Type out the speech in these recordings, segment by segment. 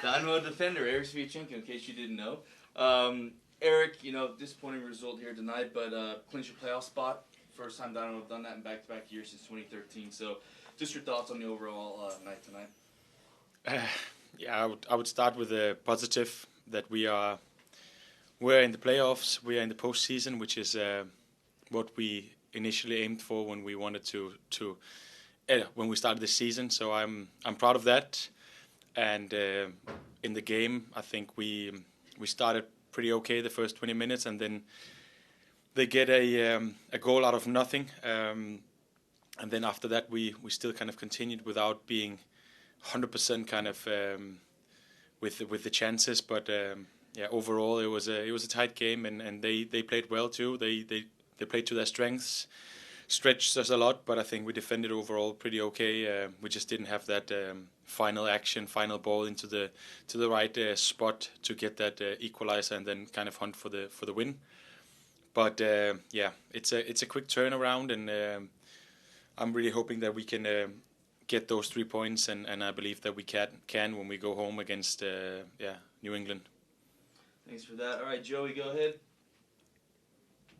Dynamo defender Erik Sviatchenko, in case you didn't know. Erik, disappointing result here tonight, but clinch your playoff spot. First time Dynamo have done that in back-to-back years since 2013. So, just your thoughts on the overall night tonight. I would start with a positive that we're in the playoffs, we are in the postseason, which is what we initially aimed for when we wanted to when we started the season. So I'm proud of that. And in the game, I think we started pretty okay the first 20 minutes, and then they get a goal out of nothing. And then after that, we still kind of continued without being 100% kind of with the chances. But overall it was a tight game, and they played well too. They played to their strengths, stretched us a lot, but I think we defended overall pretty okay. We just didn't have that final ball into the right spot to get that equalizer and then kind of hunt for the win. But it's a quick turnaround, and I'm really hoping that we can get those 3 points, and I believe that we can when we go home against New England. Thanks for that. All right, Joey, go ahead.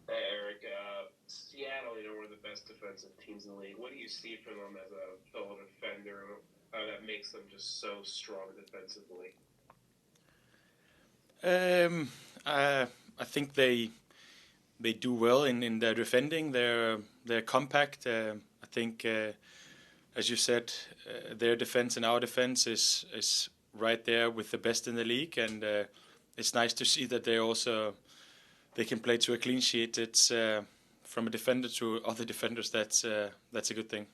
Hey, Erik. Seattle, one of the best defensive teams in the league. What do you see from them as a fellow defender? That makes them just so strong defensively? I think they do well in their defending. They're compact. I think, as you said, their defense and our defense is right there with the best in the league, and it's nice to see that they can play to a clean sheet. It's from a defender to other defenders. That's a good thing.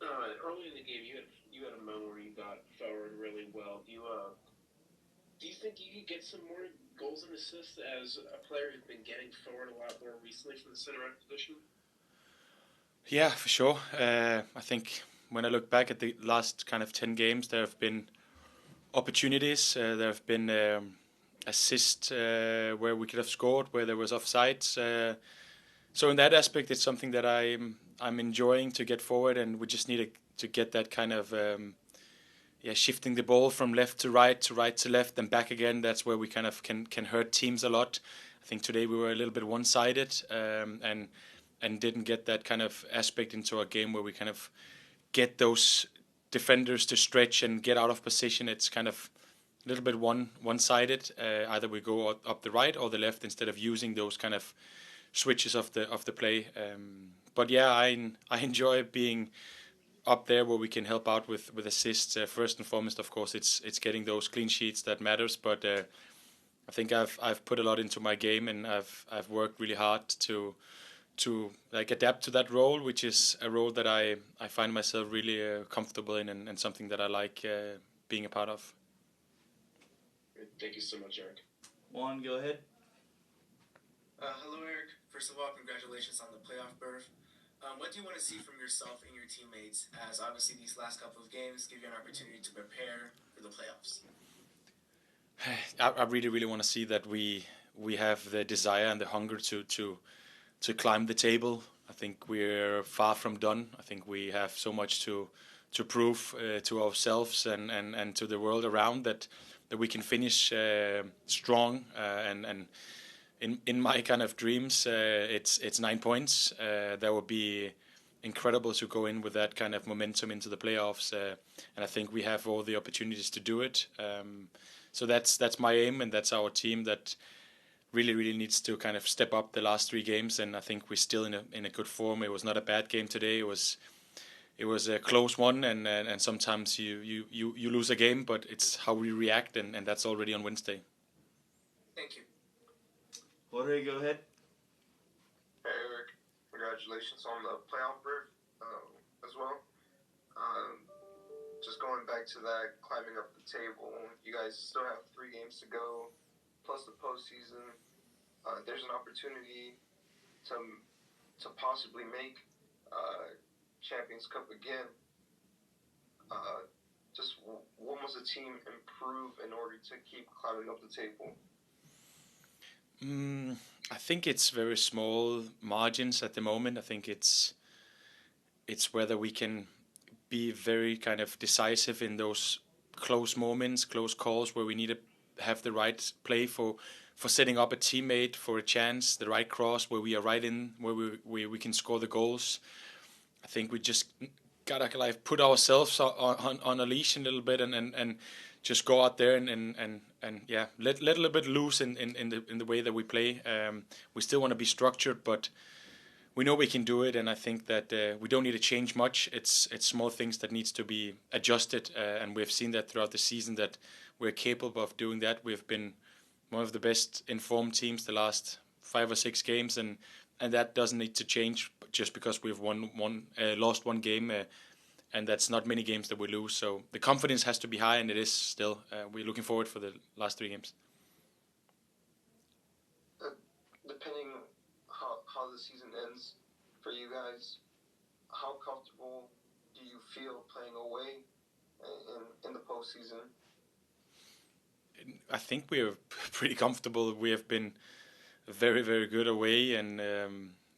Early in the game, you had a moment where you got forward really well. Do you think you could get some more goals and assists as a player who's been getting forward a lot more recently from the center back position? Yeah, for sure. I think when I look back at the last kind of 10 games, there have been opportunities. There have been assists where we could have scored, where there was offsides. So in that aspect, it's something that I'm enjoying to get forward, and we just need to get that kind of shifting the ball from left to right to left, and back again. That's where we kind of can hurt teams a lot. I think today we were a little bit one-sided and didn't get that kind of aspect into our game where we kind of get those defenders to stretch and get out of position. It's kind of a little bit one-sided. Either we go up the right or the left instead of using those kind of switches of the play. But yeah, I enjoy being up there where we can help out with assists. First and foremost, of course, it's getting those clean sheets that matters. But I think I've put a lot into my game, and I've worked really hard to like adapt to that role, which is a role that I find myself really comfortable in, and something that I like being a part of. Thank you so much, Erik. Juan, go ahead. Hello, Erik. First of all, congratulations on the playoff berth. What do you want to see from yourself and your teammates, as obviously these last couple of games give you an opportunity to prepare for the playoffs? I really, really want to see that we have the desire and the hunger to climb the table. I think we're far from done. I think we have so much to prove to ourselves and to the world around that we can finish strong. And in my kind of dreams, it's 9 points. That would be incredible to go in with that kind of momentum into the playoffs. And I think we have all the opportunities to do it. So that's my aim, and that's our team that really, really needs to kind of step up the last 3 games. And I think we're still in a good form. It was not a bad game today. It was a close one, and sometimes you lose a game, but it's how we react, and that's already on Wednesday. Thank you. Jorge, go ahead. Hey, Erik. Congratulations on the playoff berth as well. Just going back to that, climbing up the table, you guys still have 3 games to go, plus the postseason. There's an opportunity to possibly make Champions Cup again. Just what must the team improve in order to keep climbing up the table? I think it's very small margins at the moment. I think it's whether we can be very kind of decisive in those close moments, close calls where we need to have the right play for setting up a teammate for a chance, the right cross where we are right in, where we can score the goals. I think we just gotta like put ourselves on a leash a little bit and just go out there and yeah, let a little bit loose in the way that we play. We still want to be structured, but we know we can do it, and I think that we don't need to change much. It's small things that needs to be adjusted, and we've seen that throughout the season that we're capable of doing that. We've been one of the best informed teams the last 5 or 6 games, and that doesn't need to change just because we've lost one game, and that's not many games that we lose. So the confidence has to be high, and it is still. We're looking forward for the last 3 games. Depending how the season ends for you guys, how comfortable do you feel playing away in the postseason? I think we are pretty comfortable. We have been very, very good away, and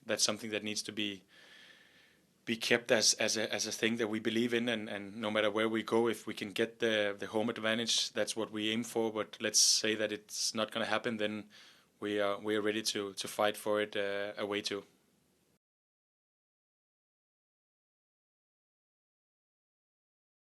that's something that needs to be kept as a thing that we believe in, and no matter where we go, if we can get the home advantage, that's what we aim for. But let's say that it's not going to happen, then we are ready to fight for it away too.